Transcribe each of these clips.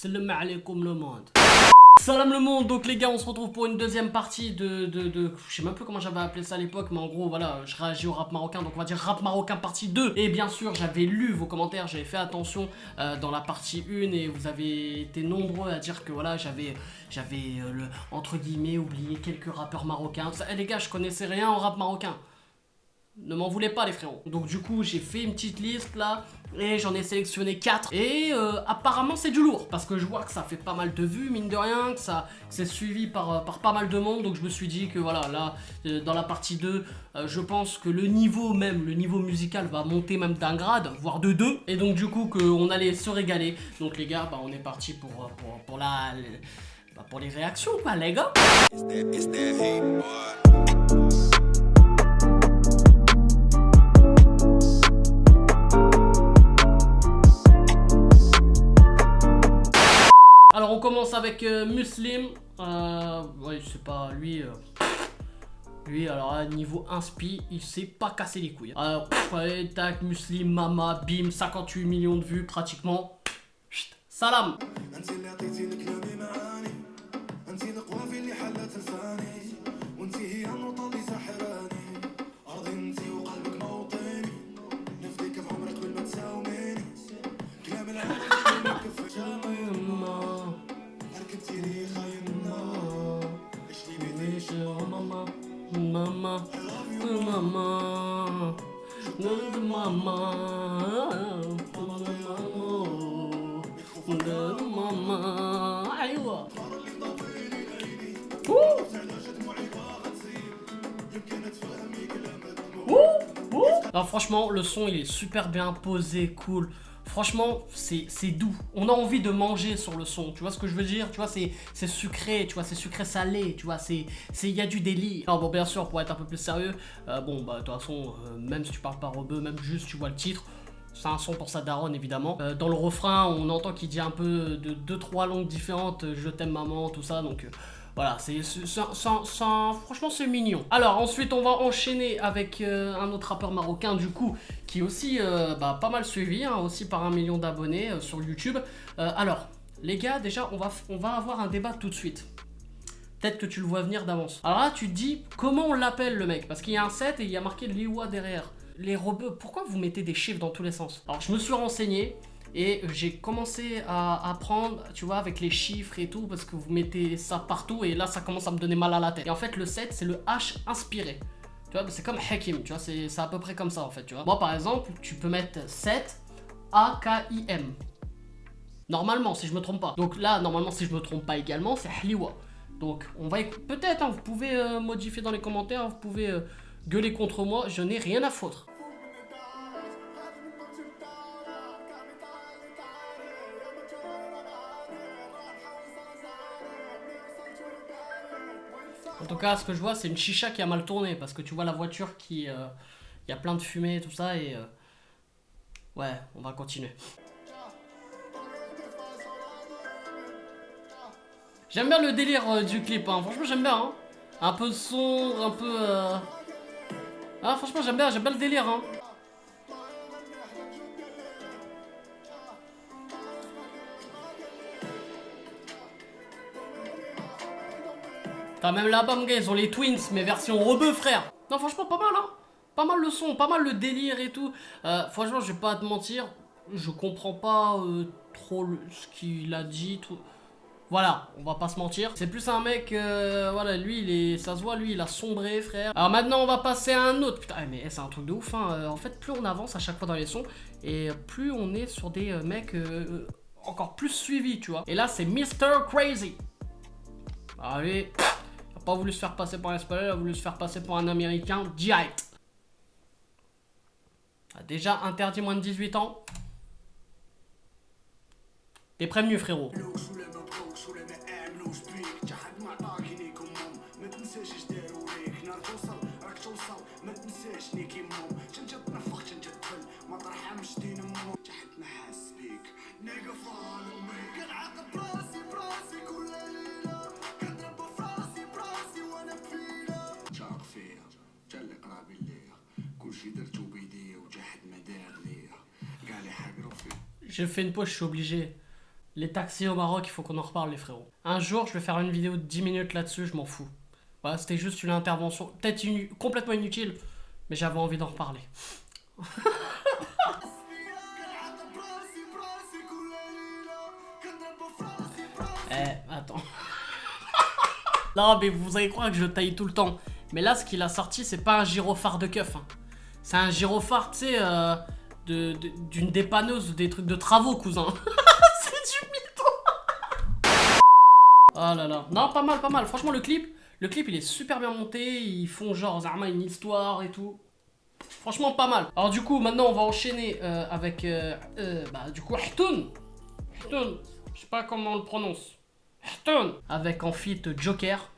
Salam alaikum le monde. Salam le monde, donc les gars on se retrouve pour une deuxième partie de je sais même plus comment j'avais appelé ça à l'époque, mais en gros voilà, je réagis au rap marocain, donc on va dire rap marocain partie 2. Et bien sûr j'avais lu vos commentaires, j'avais fait attention dans la partie 1 et vous avez été nombreux à dire que voilà j'avais entre guillemets oublié quelques rappeurs marocains. Ça, les gars je connaissais rien en rap marocain. Ne m'en voulez pas les frérots. Donc du coup j'ai fait une petite liste là et j'en ai sélectionné 4. Et apparemment c'est du lourd parce que je vois que ça fait pas mal de vues mine de rien, que c'est suivi par pas mal de monde. Donc je me suis dit que voilà là dans la partie 2 je pense que le niveau musical va monter même d'un grade, voire de 2. Et donc du coup qu'on allait se régaler. Donc les gars on est parti pour les réactions quoi les gars. Alors on commence avec Muslim, ouais c'est pas lui, lui alors à niveau inspi il s'est pas cassé les couilles. Alors ouais, tac Muslim, Mama, bim, 58 millions de vues pratiquement, chut, salam. Maman, maman, maman, aïwa. Alors franchement le son il est super bien posé, cool. Franchement, c'est doux. On a envie de manger sur le son. Tu vois ce que je veux dire? Tu vois, c'est sucré. Tu vois, c'est sucré salé. Tu vois, il y a du délire. Alors bon, bien sûr, pour être un peu plus sérieux, bon, bah de toute façon, même si tu parles pas rebeu, même juste tu vois le titre, c'est un son pour sa daronne évidemment. Dans le refrain, on entend qu'il dit un peu de 2-3 langues différentes. Je t'aime maman, tout ça. Donc voilà, franchement c'est mignon. Alors ensuite on va enchaîner avec un autre rappeur marocain du coup qui est aussi pas mal suivi, hein, aussi par 1 million d'abonnés sur YouTube. Alors les gars déjà on va avoir un débat tout de suite. Peut-être que tu le vois venir d'avance. Alors là tu te dis comment on l'appelle le mec, parce qu'il y a un 7 et il y a marqué Liwa derrière. Les rebeux, pourquoi vous mettez des chiffres dans tous les sens? Alors je me suis renseigné. Et j'ai commencé à apprendre, tu vois, avec les chiffres et tout, parce que vous mettez ça partout et là ça commence à me donner mal à la tête. Et en fait le 7 c'est le H inspiré. Tu vois, c'est comme Hakim, tu vois, c'est à peu près comme ça en fait, tu vois. Moi par exemple, tu peux mettre 7 A-K-I-M. Normalement, si je me trompe pas. Donc là, normalement, si je me trompe pas également, c'est Hliwa. Donc on va peut-être, hein, vous pouvez modifier dans les commentaires, vous pouvez gueuler contre moi, je n'ai rien à foutre. En tout cas, ce que je vois, c'est une chicha qui a mal tourné parce que tu vois la voiture qui. Il y a plein de fumée et tout ça et. Ouais, on va continuer. J'aime bien le délire du clip, hein. Franchement, j'aime bien. Hein. Un peu de son, un peu. Ah, franchement, j'aime bien le délire. Hein. T'as même là-bas, mon gars, ils ont les Twins, mais version rebeu, frère. Non, franchement, pas mal, hein. Pas mal le son, pas mal le délire et tout. Franchement, je vais pas te mentir, je comprends pas trop ce qu'il a dit. Tout. Voilà, on va pas se mentir. C'est plus un mec, voilà, lui, ça se voit, lui, il a sombré, frère. Alors maintenant, on va passer à un autre. Putain, mais c'est un truc de ouf, hein. En fait, plus on avance à chaque fois dans les sons, et plus on est sur des mecs encore plus suivis, tu vois. Et là, c'est Mr. Crazy. Allez. Il n'a pas voulu se faire passer pour un espagnol, il a voulu se faire passer pour un américain direct. Déjà interdit moins de 18 ans. T'es prévenu frérot. J'ai fait une pause, je suis obligé. Les taxis au Maroc, il faut qu'on en reparle, les frérots. Un jour, je vais faire une vidéo de 10 minutes là-dessus, je m'en fous. Voilà, c'était juste une intervention, peut-être complètement inutile, mais j'avais envie d'en reparler. Attends. Non, mais vous allez croire que je taille tout le temps. Mais là, ce qu'il a sorti, c'est pas un gyrophare de keuf. Hein. C'est un gyrophare, tu sais, d'une dépanneuse ou des trucs de travaux, cousin. C'est du mytho. Oh là là. Non, pas mal, pas mal. Franchement, le clip, il est super bien monté. Ils font genre, Zarma, une histoire et tout. Franchement, pas mal. Alors du coup, maintenant, on va enchaîner avec, du coup, Htoun. Htoun. Je sais pas comment on le prononce. Htoun. Avec en feat Joker.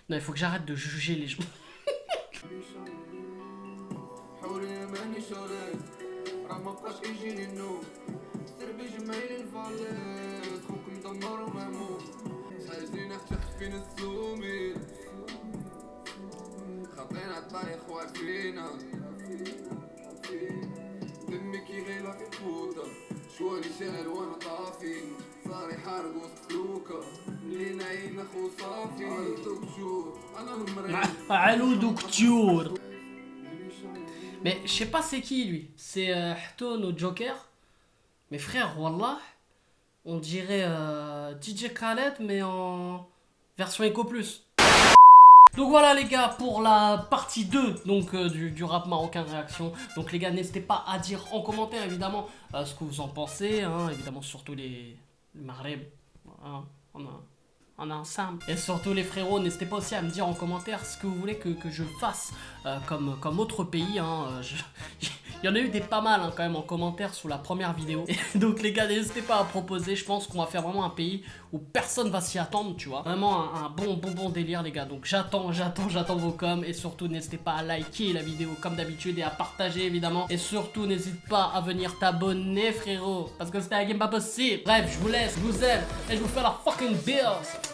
Non, il faut que j'arrête de juger les gens. Mais je sais pas c'est qui lui. C'est Htoun ou Joker. Mais frère, wallah, on dirait DJ Khaled mais en version Eco Plus. Donc voilà les gars pour la partie 2 donc, du rap marocain réaction. Donc les gars, n'hésitez pas à dire en commentaire évidemment ce que vous en pensez, hein, évidemment surtout les Maghreb, hein, on a ensemble. Et surtout les frérots, n'hésitez pas aussi à me dire en commentaire ce que vous voulez que je fasse comme autre pays. Hein, il y en a eu des pas mal hein, quand même en commentaire sous la première vidéo. Et donc les gars, n'hésitez pas à proposer, je pense qu'on va faire vraiment un pays où personne va s'y attendre, tu vois. Vraiment un bon délire les gars. Donc j'attends vos coms. Et surtout n'hésitez pas à liker la vidéo comme d'habitude et à partager évidemment. Et surtout n'hésite pas à venir t'abonner frérot. Parce que c'était un game pas possible. Bref, je vous laisse, je vous aime et je vous fais la fucking bills.